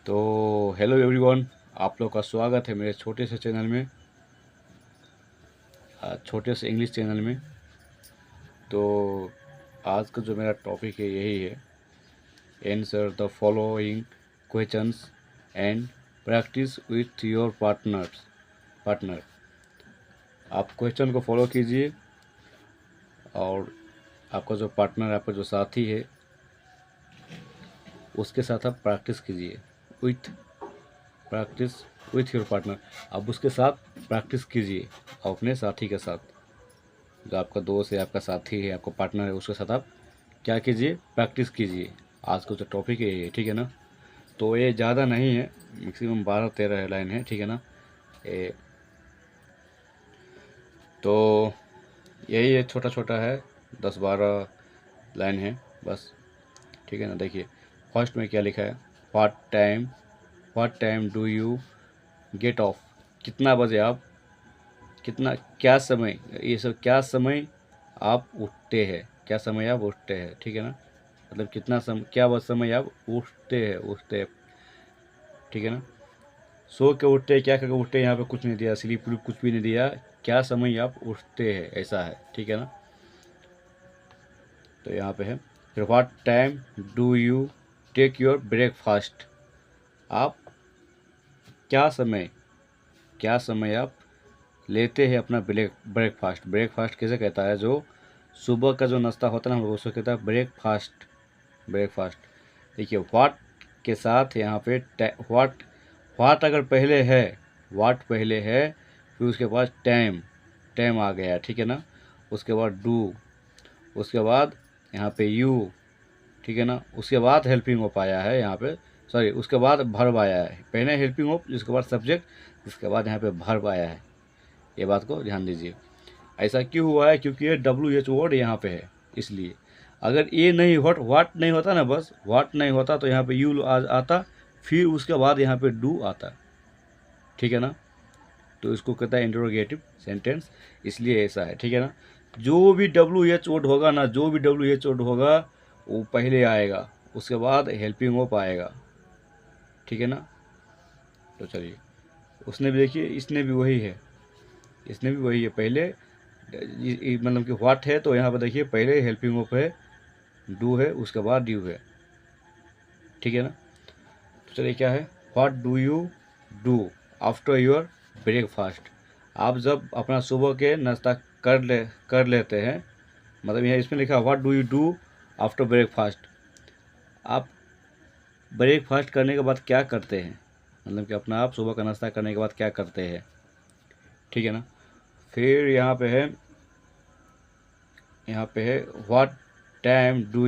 तो hello everyone, आप लोग का स्वागत है मेरे छोटे से चैनल में, छोटे से इंग्लिश चैनल में। तो आज का जो मेरा टॉपिक है यही है, answer the following questions and practice with your partner. आप क्वेश्चन को फॉलो कीजिए और आपका जो पार्टनर, आपका जो साथी है, उसके साथ आप प्रैक्टिस कीजिए। प्रैक्टिस विथ योर पार्टनर, आप उसके साथ प्रैक्टिस कीजिए और अपने साथी के साथ, जो आपका दोस्त है, आपका साथी है, आपका पार्टनर है, उसके साथ आप क्या कीजिए, प्रैक्टिस कीजिए। आज का जो टॉपिक है ये, ठीक है ना। तो ये ज़्यादा नहीं है, मैक्सिमम 12-13 लाइन है, ठीक है ना। ये तो यही है, छोटा छोटा है, 10-12 लाइन है बस, ठीक है ना। देखिए फर्स्ट में क्या लिखा है, what time do you gate of, कितना बजे आप, कितना, क्या समय, ये सब क्या समय आप उठते हैं, क्या समय आप उठते हैं, ठीक है ना। मतलब कितना समय, क्या वह समय आप उठते हैं, ठीक है ना। सो के उठते हैं, क्या करके उठते हैं, यहाँ पे कुछ नहीं दिया, स्लीप कुछ भी नहीं दिया, क्या समय आप उठते हैं, ऐसा है, ठीक है ना। तो यहाँ पे है, फिर what time do you take your breakfast, आप क्या समय आप लेते हैं अपना ब्रेकफास्ट। ब्रेकफास्ट किसे कहता है, जो सुबह का जो नाश्ता होता है ना, हम लोग उसको कहता है ब्रेकफास्ट। देखिए व्हाट के साथ यहाँ पे व्हाट अगर पहले है, व्हाट पहले है, फिर उसके बाद टाइम आ गया, ठीक है ना। उसके बाद डू, उसके बाद यहाँ पे यू, ठीक है ना। उसके बाद हेल्पिंग ऑफ आया है यहाँ पे, सॉरी, उसके बाद भर्ब आया है, पहले हेल्पिंग ऑफ, जिसके बाद सब्जेक्ट, जिसके बाद यहाँ पे भर्ब आया है। ये बात को ध्यान दीजिए। ऐसा क्यों हुआ है, क्योंकि ये WH वर्ड यहाँ पे है, इसलिए। अगर ये नहीं व्हाट नहीं होता ना, बस व्हाट नहीं होता, तो यहाँ पे यू आता, फिर उसके बाद यहाँ पे डू आता, ठीक है ना। तो इसको कहता है इंटरोगेटिव सेंटेंस, इसलिए ऐसा है, ठीक है ना। जो भी WH वर्ड होगा ना, जो भी WH वर्ड होगा वो पहले आएगा, उसके बाद हेल्पिंग ऑफ आएगा, ठीक है ना। तो चलिए, उसने भी देखिए, इसने भी वही है पहले, मतलब कि व्हाट है, तो यहाँ पर देखिए पहले हेल्पिंग ऑफ है, डू है, उसके बाद ड्यू है, ठीक है ना। तो चलिए क्या है, what do you do after your breakfast, आप जब अपना सुबह के नाश्ता कर लेते हैं, मतलब यहाँ इसमें लिखा what do you do after breakfast, आप ब्रेकफास्ट करने के बाद क्या करते हैं, मतलब कि अपना आप सुबह का नाश्ता करने के बाद क्या करते हैं, ठीक है ना। फिर यहाँ पे है what time do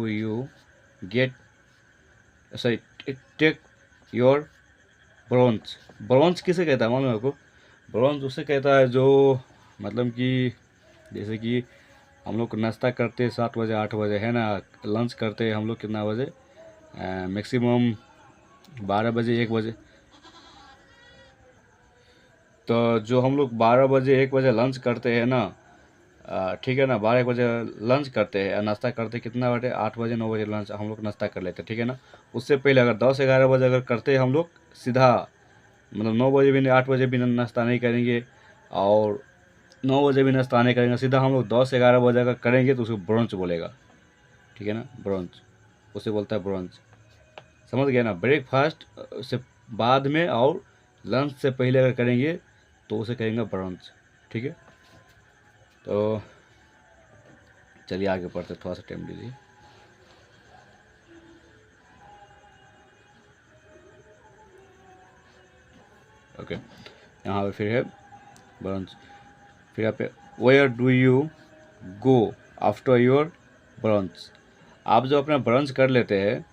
you get, sorry, take your brunch. Brunch किसे कहता है मालूम है आपको, ब्रंच उसे कहता है जो, मतलब कि जैसे कि हम लोग नाश्ता करते 7 बजे 8 बजे, है ना। लंच करते हम लोग कितना बजे, मैक्सिमम 12 बजे 1 बजे। तो जो हम लोग 12 बजे 1 बजे लंच करते हैं ना, ठीक है ना, 12-1 बजे लंच करते हैं, नाश्ता करते कितना बजे, 8 बजे 9 बजे लंच हम लोग नाश्ता कर लेते हैं, ठीक है ना। उससे पहले अगर 10-11 बजे अगर करते हैं हम लोग, सीधा मतलब 9 बजे भी नहीं, 8 बजे भी नाश्ता नहीं करेंगे, और 9 बजे भी नाश्ता नहीं करेंगे, सीधा हम लोग 10-11 बजे अगर करेंगे तो उसको ब्रंच बोलेगा, ठीक है ना। ब्रंच उसे बोलता है ब्रंच, समझ गया ना। ब्रेकफास्ट से बाद में और लंच से पहले अगर करेंगे तो उसे कहेंगे ब्रंच, ठीक है। तो चलिए आगे पढ़ते, थोड़ा सा टाइम दीजिए। ओके, यहाँ पे फिर है ब्रंच, फिर यहाँ पे where do you go after your brunch, आप जो अपना ब्रंच कर लेते हैं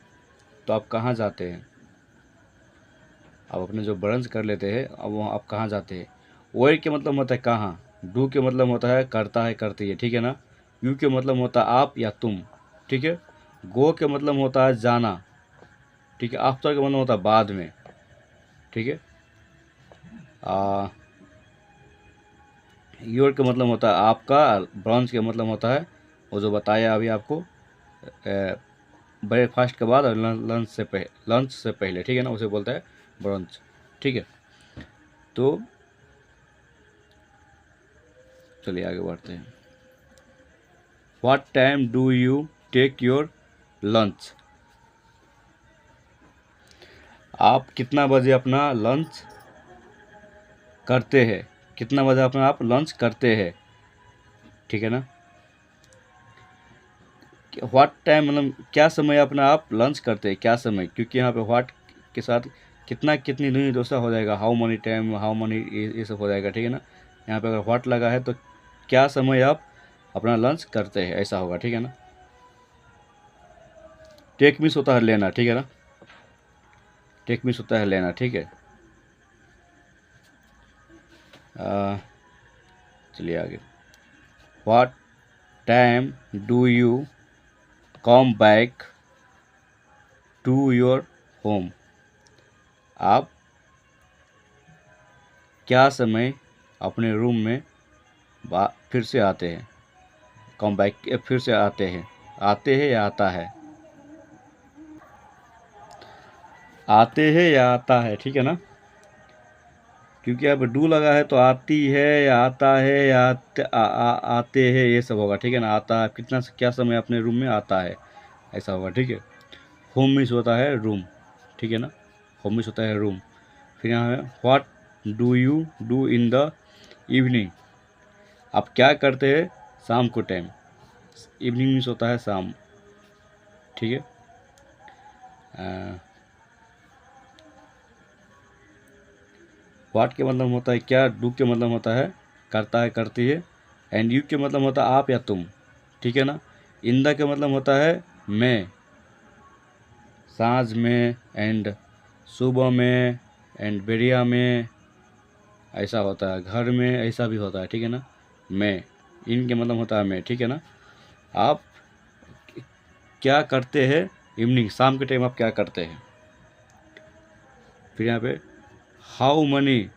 तो आप कहाँ जाते हैं, आप अपने जो ब्रंच कर लेते हैं अब वहाँ आप कहाँ जाते हैं। वेयर के मतलब होता है कहाँ, डू के मतलब होता है करता है, करती है, ठीक है ना। यू के मतलब होता है आप या तुम, ठीक है। गो के मतलब होता है जाना, ठीक है। आफ्टर का मतलब होता है बाद में, ठीक है। योर का मतलब होता है आपका, ब्रांच का मतलब होता है वो जो बताया अभी आपको, ब्रेकफास्ट के बाद और लंच से पहले, ठीक है ना, उसे बोलता है ब्रंच, ठीक है। तो चलिए आगे बढ़ते हैं। What time do you take your lunch? आप कितना बजे अपना लंच करते हैं? कितना बजे अपना आप लंच करते हैं, ठीक है ना। व्हाट टाइम मतलब क्या समय अपना आप लंच करते हैं, क्या समय, क्योंकि यहाँ पे व्हाट के साथ कितना कितनी नहीं दोस्तों हो जाएगा, how many time, how many, ये सब हो जाएगा, ठीक है ना। यहाँ पे अगर व्हाट लगा है तो क्या समय आप अपना लंच करते हैं, ऐसा होगा, ठीक है ना। टेक मिस होता है लेना, ठीक है ना, टेक मिस होता है लेना, ठीक है। चलिए आगे। What time do you come back to your home? आप क्या समय अपने रूम में फिर से आते हैं? कम बैक फिर से आते हैं, आते हैं या आता है? आते हैं या आता है, ठीक है ना, क्योंकि अब डू लगा है तो आती है या आता है या आते हैं, ये सब होगा, ठीक है ना। आता है, कितना क्या समय अपने रूम में आता है, ऐसा होगा, ठीक है। होम मीन्स होता है रूम, ठीक है ना, होम मीन्स होता है रूम। फिर यहाँ है what do you do in the evening? आप क्या करते हैं शाम को टाइम? इवनिंग मीन्स होता है शाम, ठीक है। व्हाट के मतलब होता है क्या, डू के मतलब होता है करता है, करती है, एंड यू के मतलब होता है आप या तुम, ठीक है ना। इन द के मतलब होता है मैं, सांझ में, एंड सुबह में, एंड बेरिया में, ऐसा होता है, घर में ऐसा भी होता है, ठीक है ना। मैं, इन के मतलब होता है मैं, ठीक है ना। आप क्या करते हैं इवनिंग, शाम के टाइम आप क्या करते हैं? फिर यहाँ पे how many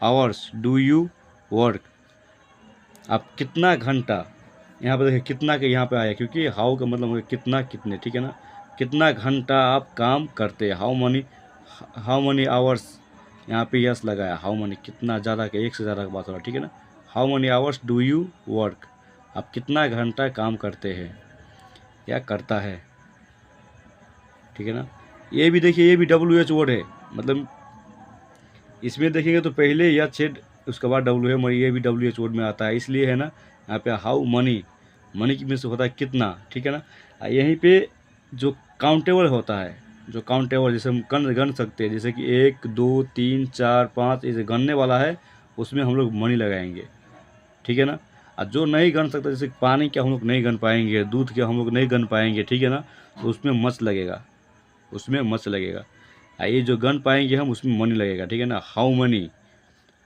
hours do you work? आप कितना घंटा, यहाँ पे देखिए कितना के यहाँ पे आया, क्योंकि हाउ का मतलब है कितना, कितने, ठीक है ना। कितना घंटा आप काम करते हैं, हाउ मनी आवर्स, यहाँ पे यस लगाया, हाउ मनी कितना, ज़्यादा का, एक से ज़्यादा का बात हो रहा है, ठीक है ना। How many hours do you work? आप कितना घंटा काम करते हैं या करता है, ठीक है ना। ये भी देखिए, ये भी WH वर्ड है, मतलब इसमें देखेंगे तो पहले या छेद, उसके बाद डब्ल्यू है, मगर ये भी WH वर्ड में आता है, इसलिए है ना। यहाँ पे हाउ मनी, मनी की मीन्स होता है कितना, ठीक है ना। यहीं पे जो काउंटेबल होता है, जो काउंटेबल जैसे हम गन सकते हैं, जैसे कि 1 2 3 4 5, इसे गनने वाला है, उसमें हम लोग मनी लगाएंगे, ठीक है ना। और जो नहीं गन सकता, जैसे पानी क्या हम लोग नहीं गन पाएंगे, दूध क्या हम लोग नहीं गन पाएंगे, ठीक है ना, तो उसमें मच लगेगा, उसमें मच लगेगा। ये जो गन पाएंगे हम, उसमें मनी लगेगा, ठीक है ना। How many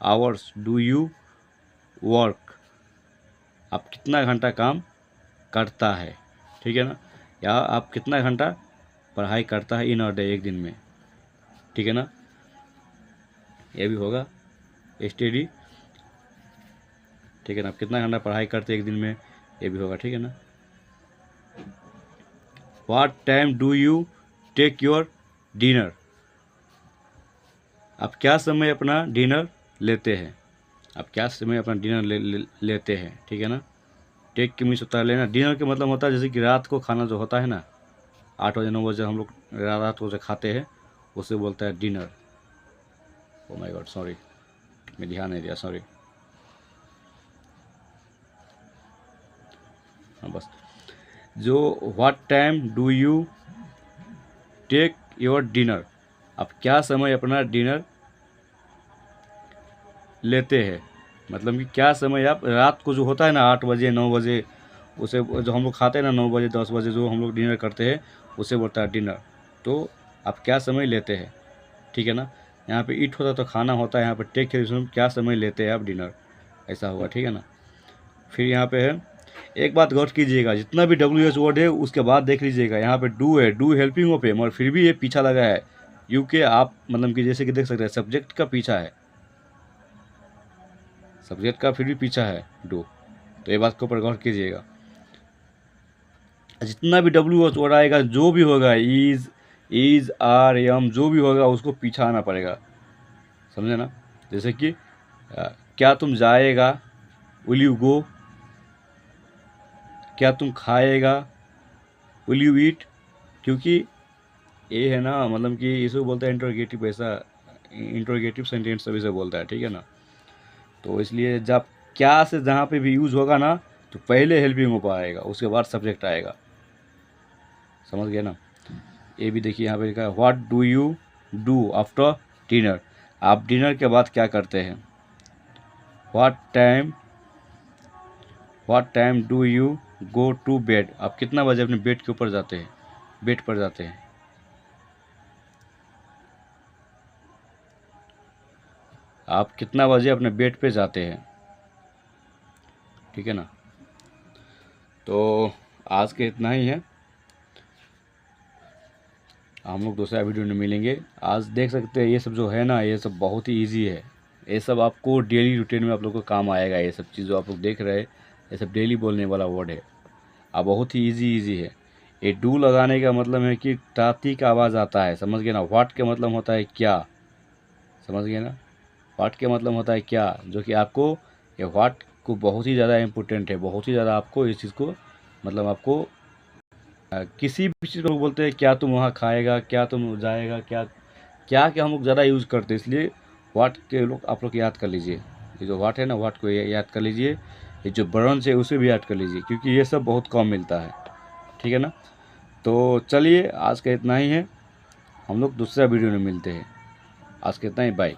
hours do you work? आप कितना घंटा काम करता है, ठीक है ना, या आप कितना घंटा पढ़ाई करता है इन अ डे, एक दिन में, ठीक है ना। ये भी होगा स्टडी, ठीक है ना। आप कितना घंटा पढ़ाई करते हैं एक दिन में, ये भी होगा, ठीक है ना। What time do you take your dinner? आप क्या समय अपना डिनर लेते हैं? आप क्या समय अपना डिनर लेते हैं, ठीक है ना। टेक की मीन्स होता है लेना, डिनर के मतलब होता है जैसे कि रात को खाना जो होता है ना, 8 बजे 9 बजे हम लोग रात को जो खाते हैं, उसे बोलता है dinner. Oh my god, sorry, मैं ध्यान नहीं दिया, सॉरी। हाँ बस, जो what time do you take your dinner? आप क्या समय अपना डिनर लेते हैं, मतलब कि क्या समय आप रात को जो होता है ना 8 बजे 9 बजे, उसे जो हम लोग खाते हैं ना 9 बजे 10 बजे, जो हम लोग डिनर करते हैं, उसे बोलता है डिनर। तो आप क्या समय लेते हैं, ठीक है ना। यहाँ पे ईट होता है तो खाना होता है, यहाँ पे टेक है, इसमें क्या समय लेते हैं आप डिनर, ऐसा हुआ, ठीक है ना। फिर यहाँ पे है, एक बात गौर कीजिएगा, जितना भी WH वर्ड है उसके बाद देख लीजिएगा, यहाँ पे डू है, डू हेल्पिंग हो पे, मगर फिर भी ये पीछा लगा है यू के, आप मतलब कि जैसे कि देख सकते हैं सब्जेक्ट का पीछा है, सब्जेक्ट का फिर भी पीछा है डू, तो ये बात के ऊपर गौर कीजिएगा। जितना भी WH वर्ड आएगा, जो भी होगा, इज आर एम जो भी होगा उसको पीछे आना पड़ेगा, समझे ना। जैसे कि क्या तुम जाएगा, विल यू गो, क्या तुम खाएगा, विल यू ईट, क्योंकि ये है ना, मतलब कि इसे बोलता है इंटरोगेटिव, ऐसा इंटरोगेटिव सेंटेंस सभी से बोलता है, ठीक है ना। तो इसलिए जब क्या से जहाँ पे भी यूज़ होगा ना, तो पहले हेल्पिंग वर्ब आएगा, उसके बाद सब्जेक्ट आएगा, समझ गए ना। ये भी देखिए यहाँ पे लिखा है, what do you do after dinner, आप डिनर के बाद क्या करते हैं। What time do you go to bed, आप कितना बजे अपने बेड के ऊपर जाते हैं, बेड पर जाते हैं। आप कितना बजे अपने बेड पे जाते हैं, ठीक है ना। तो आज के इतना ही है, हम लोग दूसरा वीडियो में मिलेंगे। आज देख सकते हैं ये सब जो है ना, ये सब बहुत ही इजी है, ये सब आपको डेली रूटीन में आप लोग को काम आएगा। ये सब चीज़ जो आप लोग देख रहे हैं, ये सब डेली बोलने वाला वर्ड है, अब बहुत ही इजी है। ये डू लगाने का मतलब है कि ताती का आवाज़ आता है, समझ गए ना। व्हाट के मतलब होता है क्या, समझ गए ना। व्हाट के मतलब होता है क्या, जो कि आपको ये व्हाट को बहुत ही ज़्यादा इम्पोर्टेंट है, बहुत ही ज़्यादा आपको इस चीज़ को, मतलब आपको किसी भी चीज़ को बोलते हैं, क्या तुम वहाँ खाएगा, क्या तुम जाएगा, क्या क्या क्या हम लोग ज़्यादा यूज़ करते हैं। इसलिए व्हाट के लोग आप लोग याद कर लीजिए, ये जो व्हाट है ना, व्हाट को याद कर लीजिए, ये जो ब्रंच है उसे भी याद कर लीजिए, क्योंकि ये सब बहुत कम मिलता है, ठीक है ना। तो चलिए आज का इतना ही है, हम लोग दूसरा वीडियो में मिलते हैं। आज का इतना ही, बाय।